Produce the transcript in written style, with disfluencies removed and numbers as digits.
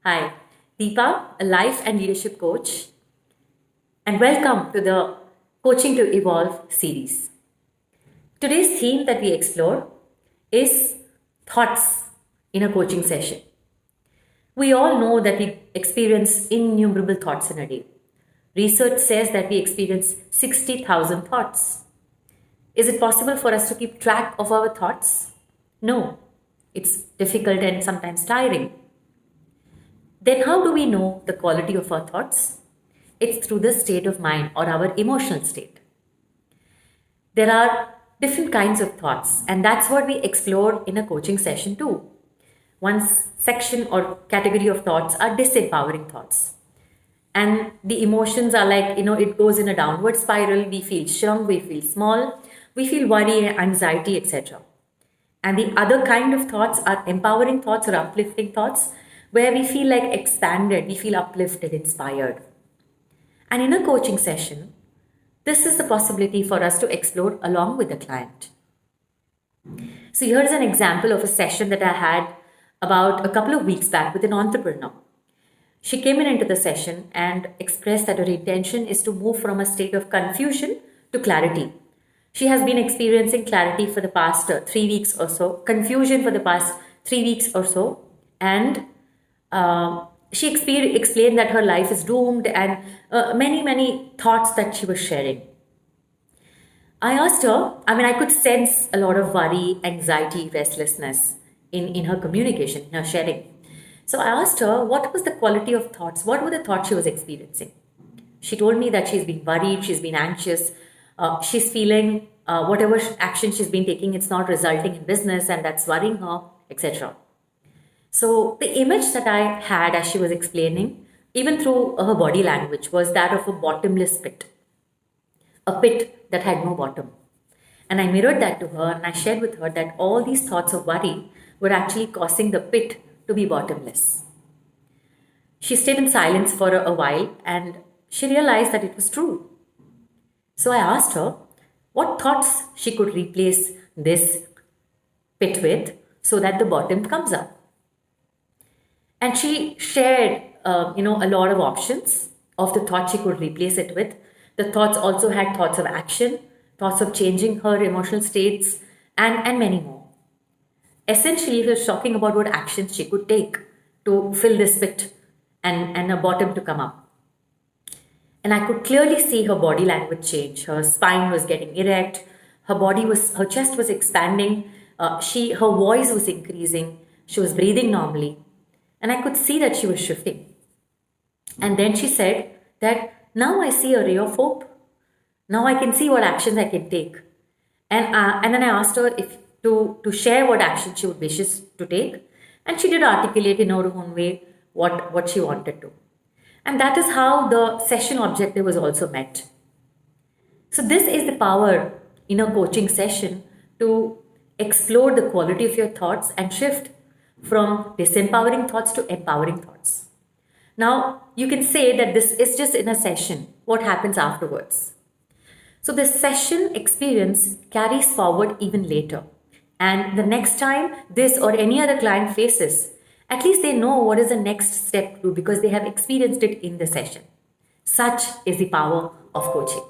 Hi, Deepa, a life and leadership coach, and welcome to the Coaching to Evolve series. Today's theme that we explore is thoughts in a coaching session. We all know that we experience innumerable thoughts in a day. Research says that we experience 60,000 thoughts. Is it possible for us to keep track of our thoughts? No, it's difficult and sometimes tiring. Then how do we know the quality of our thoughts? It's through the state of mind or our emotional state. There are different kinds of thoughts, and that's what we explore in a coaching session too. One section or category of thoughts are disempowering thoughts. And the emotions are like, it goes in a downward spiral. We feel shrunk, we feel small, we feel worry, anxiety, etc. And the other kind of thoughts are empowering thoughts or uplifting thoughts, where we feel like expanded, we feel uplifted, inspired. And in a coaching session, this is the possibility for us to explore along with the client. So here's an example of a session that I had about a couple of weeks back with an entrepreneur. She came into the session and expressed that her intention is to move from a state of confusion to clarity. She has been experiencing clarity for the past 3 weeks or so, confusion for the past 3 weeks or so, and she explained that her life is doomed and many thoughts that she was sharing. I asked her, I could sense a lot of worry, anxiety, restlessness in her communication, in her sharing. So I asked her, what was the quality of thoughts? What were the thoughts she was experiencing? She told me that she's been worried, she's been anxious, she's feeling whatever action she's been taking, it's not resulting in business and that's worrying her, etc. So the image that I had as she was explaining, even through her body language, was that of a bottomless pit. A pit that had no bottom. And I mirrored that to her and I shared with her that all these thoughts of worry were actually causing the pit to be bottomless. She stayed in silence for a while and she realized that it was true. So I asked her what thoughts she could replace this pit with so that the bottom comes up. And she shared, a lot of options of the thoughts she could replace it with. The thoughts also had thoughts of action, thoughts of changing her emotional states, and many more. Essentially, she was talking about what actions she could take to fill this pit and a bottom to come up. And I could clearly see her body language change. Her spine was getting erect, her chest was expanding, her voice was increasing, she was breathing normally. And I could see that she was shifting. And then she said that now I see a ray of hope. Now I can see what actions I can take. And then I asked her if to share what action she would wishes to take. And she did articulate in her own way what she wanted to. And that is how the session objective was also met. So this is the power in a coaching session to explore the quality of your thoughts and shift from disempowering thoughts to empowering thoughts. Now, you can say that this is just in a session. What happens afterwards? So this session experience carries forward even later. And the next time this or any other client faces, at least they know what is the next step to do because they have experienced it in the session. Such is the power of coaching.